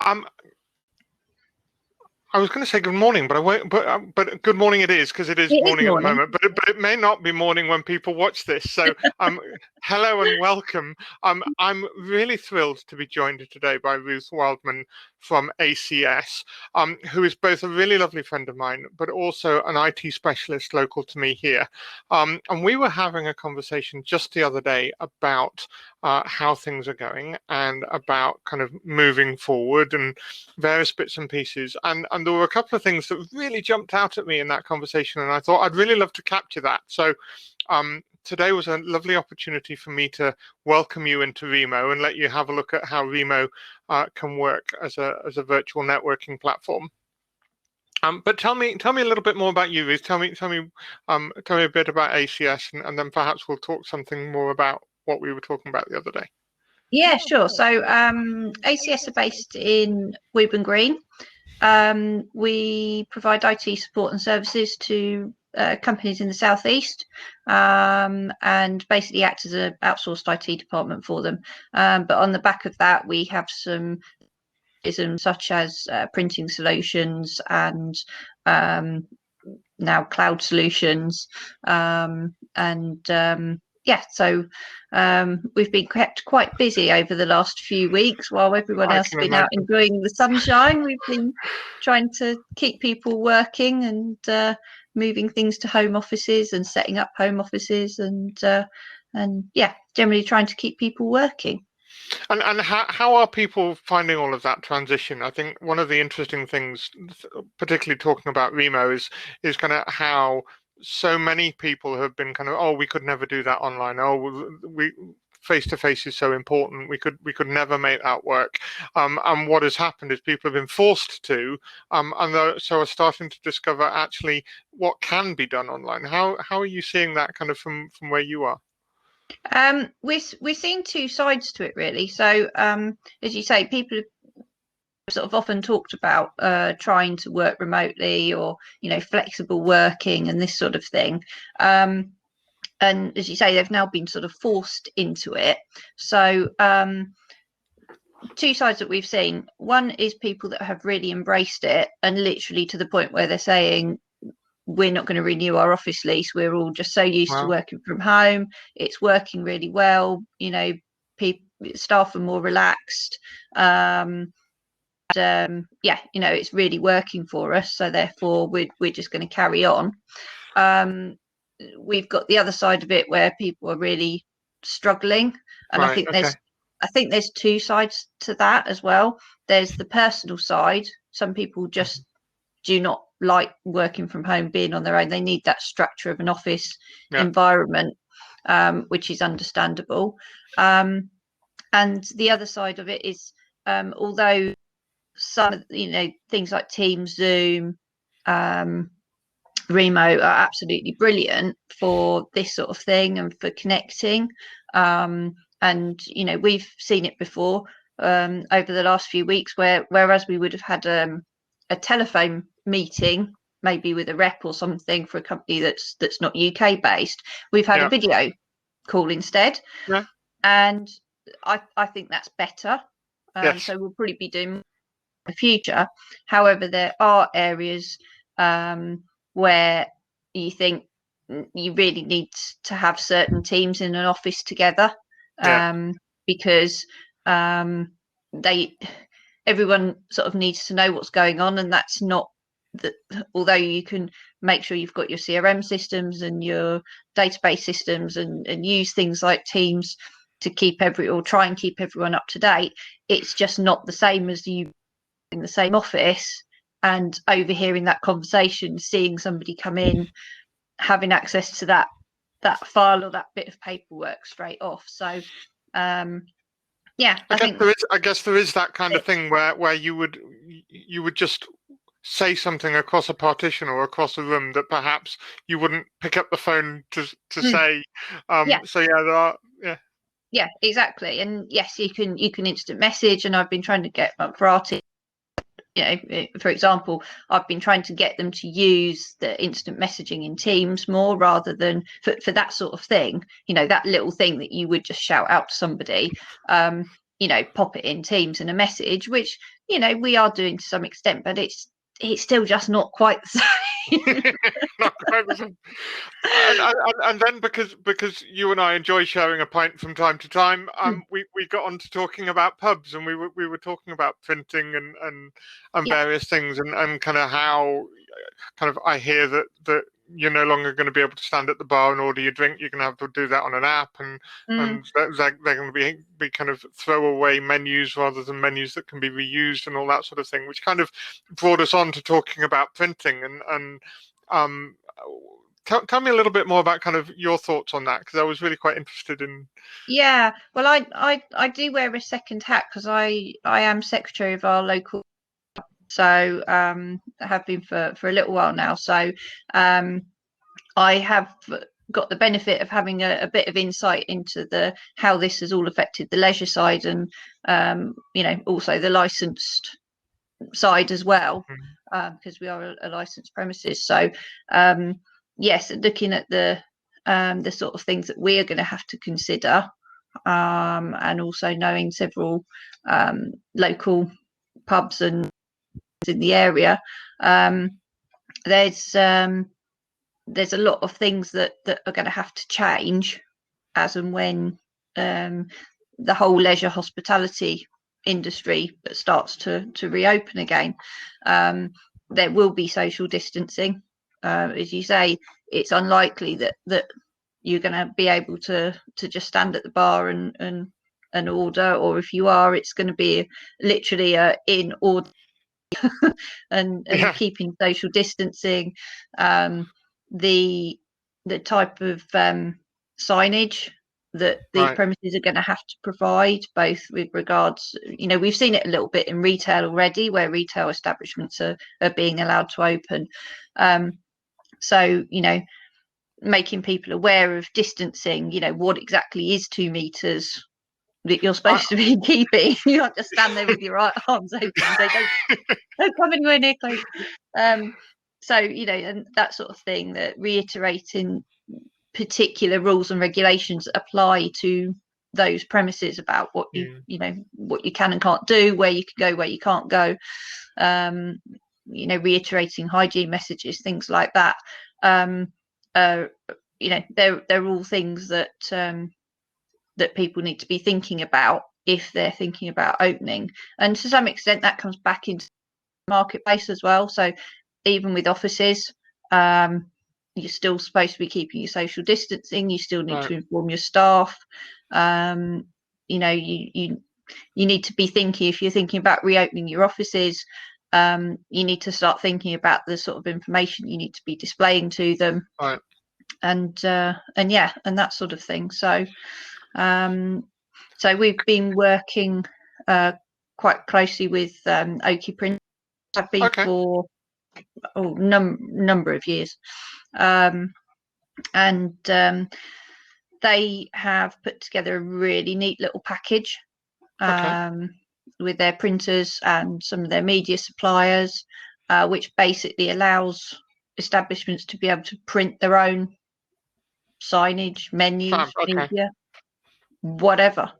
Um, I was going to say good morning, but I won't. But good morning it is, because it is morning at the moment. But it may not be morning when people watch this. So hello and welcome. I'm really thrilled to be joined today by Ruth Wildman from ACS, who is both a really lovely friend of mine, but also an IT specialist local to me here. And we were having a conversation just the other day about how things are going and about kind of moving forward and various bits and pieces. And there were a couple of things that really jumped out at me in that conversation, and I thought I'd really love to capture that. So today was a lovely opportunity for me to welcome you into Remo and let you have a look at how Remo can work as a virtual networking platform. But tell me a little bit more about you, Ruth. Tell me a bit about ACS, and then perhaps we'll talk something more about what we were talking about the other day. Yeah, sure. So ACS are based in Wheaton Green. We provide IT support and services to companies in the southeast, and basically act as an outsourced IT department for them. But on the back of that, we have some such as printing solutions and now cloud solutions, yeah, so we've been kept quite busy over the last few weeks while everyone else has been out enjoying the sunshine. We've been trying to keep people working and moving things to home offices and setting up home offices and yeah, generally trying to keep people working. And how are people finding all of that transition? I think one of the interesting things, particularly talking about Remo, is kind of how so many people have been kind of, oh, we could never do that online. Oh, we face-to-face is so important. We could never make that work. And what has happened is people have been forced to, and so are starting to discover actually what can be done online. How are you seeing that kind of from where you are? We're seeing two sides to it, really. So as you say, people have sort of often talked about trying to work remotely or flexible working and this sort of thing, and as you say, they've now been sort of forced into it. So two sides that we've seen. One is people that have really embraced it, and literally to the point where they're saying, we're not going to renew our office lease. We're all just so used to working from home. It's working really well. Staff are more relaxed. Yeah, it's really working for us. So therefore, we're just going to carry on. We've got the other side of it where people are really struggling, and I think there's two sides to that as well. There's the personal side. Some people just do not like working from home, being on their own. They need that structure of an office environment, which is understandable. And the other side of it is, although some things like Teams, Zoom, Remo are absolutely brilliant for this sort of thing and for connecting, and we've seen it before over the last few weeks, whereas we would have had a telephone meeting, maybe with a rep or something for a company that's not UK based, we've had a video call instead. And I think that's better. So we'll probably be doing in the future. However, there are areas where you think you really need to have certain teams in an office together, because everyone sort of needs to know what's going on, and that's not that. Although you can make sure you've got your CRM systems and your database systems and use things like Teams to try and keep everyone up to date, it's just not the same as you in the same office and overhearing that conversation, seeing somebody come in, having access to that file or that bit of paperwork straight off. So yeah, I guess there is that kind of thing where you would just say something across a partition or across a room that perhaps you wouldn't pick up the phone to say. So there are. Yeah, exactly. And yes, you can instant message, and I've been trying to get for our team, for example, I've been trying to get them to use the instant messaging in Teams more rather than for that sort of thing, that little thing that you would just shout out to somebody. pop it in Teams and a message, which we are doing to some extent, but it's still just not quite the same. Not quite the same. And then because you and I enjoy sharing a pint from time to time, we got on to talking about pubs, and we were talking about printing and various things, and kind of how kind of I hear that you're no longer going to be able to stand at the bar and order your drink. You're going to have to do that on an app, and they're going to be kind of throwaway menus rather than menus that can be reused and all that sort of thing, which kind of brought us on to talking about printing and tell me a little bit more about kind of your thoughts on that, because I was really quite interested in. Yeah, well, I do wear a second hat because I am secretary of our local, so I have been for a little while now. So I have got the benefit of having a bit of insight into how this has all affected the leisure side, and also the licensed side as well, because we are a licensed premises. So yes, looking at the sort of things that we are going to have to consider, and also knowing several local pubs and in the area, there's a lot of things that are going to have to change as and when the whole leisure hospitality industry starts to reopen again. There will be social distancing. As you say, it's unlikely that you're going to be able to just stand at the bar and order, or if you are, it's going to be literally in order and keeping social distancing. The type of signage that these premises are going to have to provide, both with regards, we've seen it a little bit in retail already, where retail establishments are being allowed to open. So making people aware of distancing, what exactly is 2 meters that you're supposed to be keeping. You can't just stand there with your arms open and say, don't come anywhere near close. So and that sort of thing, that reiterating particular rules and regulations that apply to those premises about what what you can and can't do, where you can go, where you can't go, reiterating hygiene messages, things like that. They're all things that that people need to be thinking about if they're thinking about opening, and to some extent that comes back into the marketplace as well. So even with offices, you're still supposed to be keeping your social distancing. You still need to inform your staff. You need to be thinking, if you're thinking about reopening your offices, you need to start thinking about the sort of information you need to be displaying to them, and that sort of thing. So we've been working quite closely with Oki Print. I've been for number of years, and they have put together a really neat little package with their printers and some of their media suppliers, which basically allows establishments to be able to print their own signage, menus, media, whatever.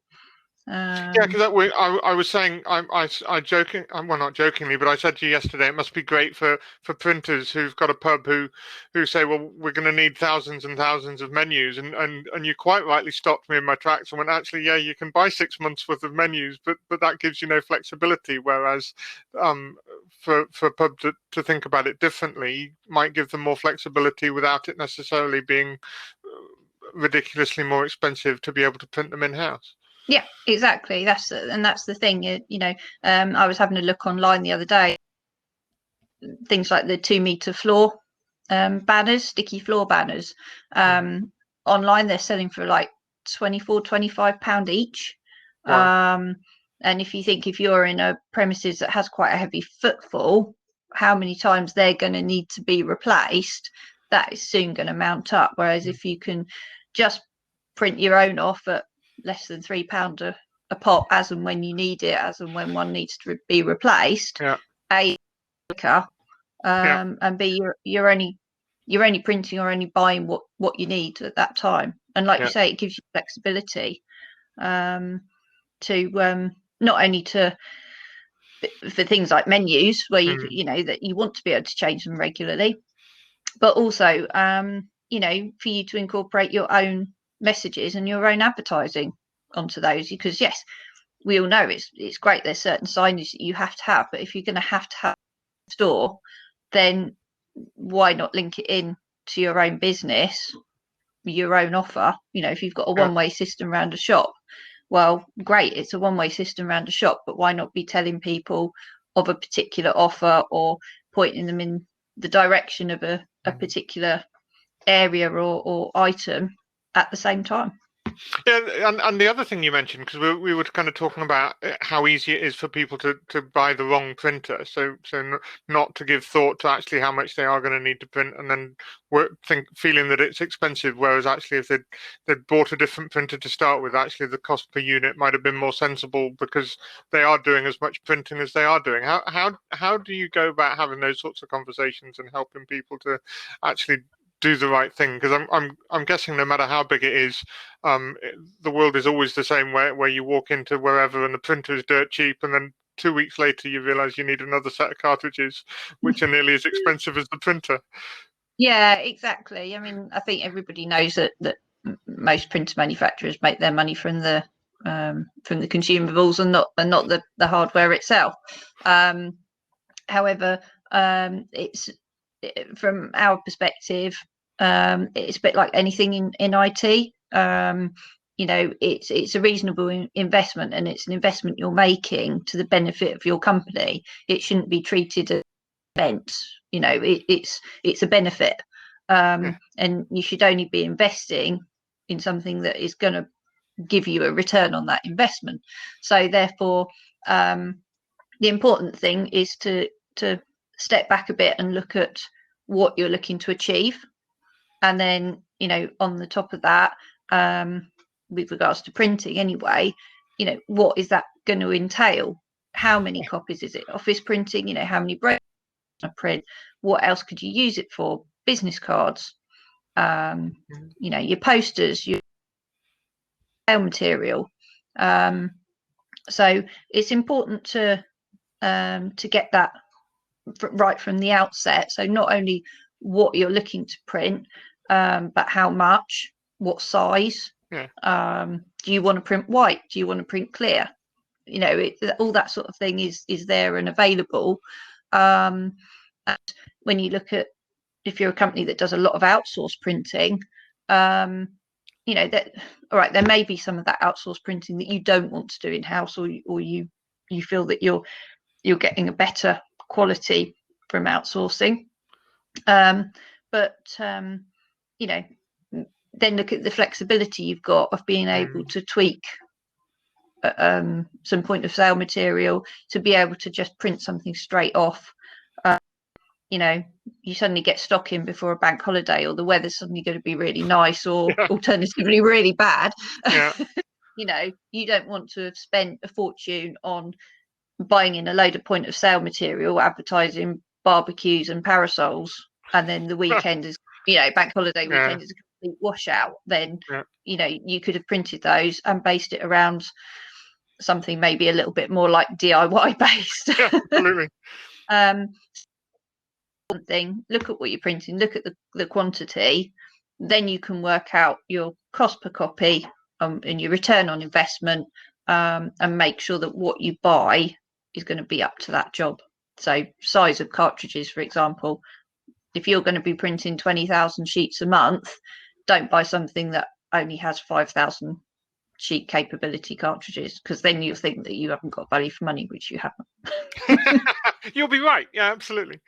Because I was saying, I joking, well, not jokingly, but I said to you yesterday, it must be great for printers who've got a pub who say, well, we're going to need thousands and thousands of menus, and you quite rightly stopped me in my tracks and went, actually, yeah, you can buy 6 months worth of menus, but that gives you no flexibility. Whereas for a pub to think about it differently might give them more flexibility without it necessarily being ridiculously more expensive to be able to print them in-house. Yeah, exactly. That's the thing. I was having a look online the other day. Things like the 2 meter floor banners, sticky floor banners. Online, they're selling for like £24-25 each. Wow. And if you think, if you're in a premises that has quite a heavy footfall, how many times they're going to need to be replaced, that is soon going to mount up. Whereas if you can just print your own off at less than £3 a pop, as and when you need it, as and when one needs to be replaced, A, quicker, and B, you're only printing or only buying what you need at that time. And like you say, it gives you flexibility. to not only for things like menus where you know that you want to be able to change them regularly, but also you know, for you to incorporate your own messages and your own advertising onto those, because yes, we all know it's great there's certain signage that you have to have, but if you're going to have a store, then why not link it in to your own business, your own offer? You know, if you've got a one-way system around a shop, well, great, it's a one-way system around a shop, but why not be telling people of a particular offer or pointing them in the direction of a particular area or item at the same time? Yeah, and the other thing you mentioned, because we were kind of talking about how easy it is for people to buy the wrong printer, so not to give thought to actually how much they are going to need to print, and then feeling that it's expensive, whereas actually if they'd bought a different printer to start with, actually the cost per unit might have been more sensible because they are doing as much printing as they are doing. How do you go about having those sorts of conversations and helping people to actually do the right thing? Because I'm guessing no matter how big it is, the world is always the same, where you walk into wherever and the printer is dirt cheap, and then 2 weeks later you realize you need another set of cartridges which are nearly as expensive as the printer. Yeah, exactly. I mean, I think everybody knows that most printer manufacturers make their money from the consumables and not the hardware itself. However, it's from our perspective, it's a bit like anything in IT. You know, it's a reasonable investment, and it's an investment you're making to the benefit of your company. It shouldn't be treated as an event. You know, it's a benefit, and you should only be investing in something that is going to give you a return on that investment. So therefore, the important thing is to step back a bit and look at what you're looking to achieve, and then, you know, on the top of that, with regards to printing anyway, you know, what is that going to entail? How many copies is it? Office printing, you know, how many breaks print? What else could you use it for? Business cards, you know, your posters, your mail material. So it's important to get that right from the outset. So not only what you're looking to print, but how much, what size. Do you want to print white? Do you want to print clear? You know, all that sort of thing is there and available. And when you look at, if you're a company that does a lot of outsourced printing, you know, that, all right, there may be some of that outsourced printing that you don't want to do in-house, or you feel that you're getting a better quality from outsourcing. But you know, then look at the flexibility you've got of being able to tweak some point of sale material to be able to just print something straight off. You know, you suddenly get stock in before a bank holiday, or the weather's suddenly going to be really nice, or alternatively really bad. You know, you don't want to have spent a fortune on buying in a load of point of sale material, advertising barbecues and parasols, and then the weekend is, you know, bank holiday weekend is a complete washout. Then you know, you could have printed those and based it around something maybe a little bit more like DIY based. Absolutely. Thing, look at what you're printing, look at the quantity, then you can work out your cost per copy, and your return on investment, and make sure that what you buy is going to be up to that job. So size of cartridges, for example, if you're going to be printing 20,000 sheets a month, don't buy something that only has 5,000 sheet capability cartridges, because then you'll think that you haven't got value for money, which you haven't. You'll be right. Yeah, absolutely.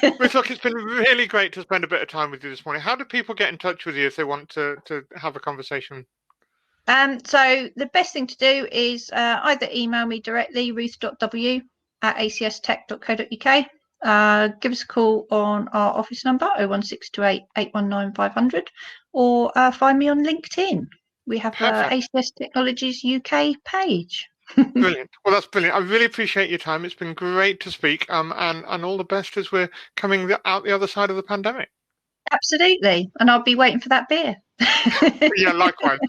Ruth, look, it's been really great to spend a bit of time with you this morning. How do people get in touch with you if they want to have a conversation? So the best thing to do is either email me directly, ruth.w@acstech.co.uk, give us a call on our office number 01628 819 500, or find me on LinkedIn. We have ACS Technologies UK page. Brilliant. Well, that's brilliant. I really appreciate your time. It's been great to speak, and all the best as we're coming out the other side of the pandemic. Absolutely. And I'll be waiting for that beer. Yeah, likewise.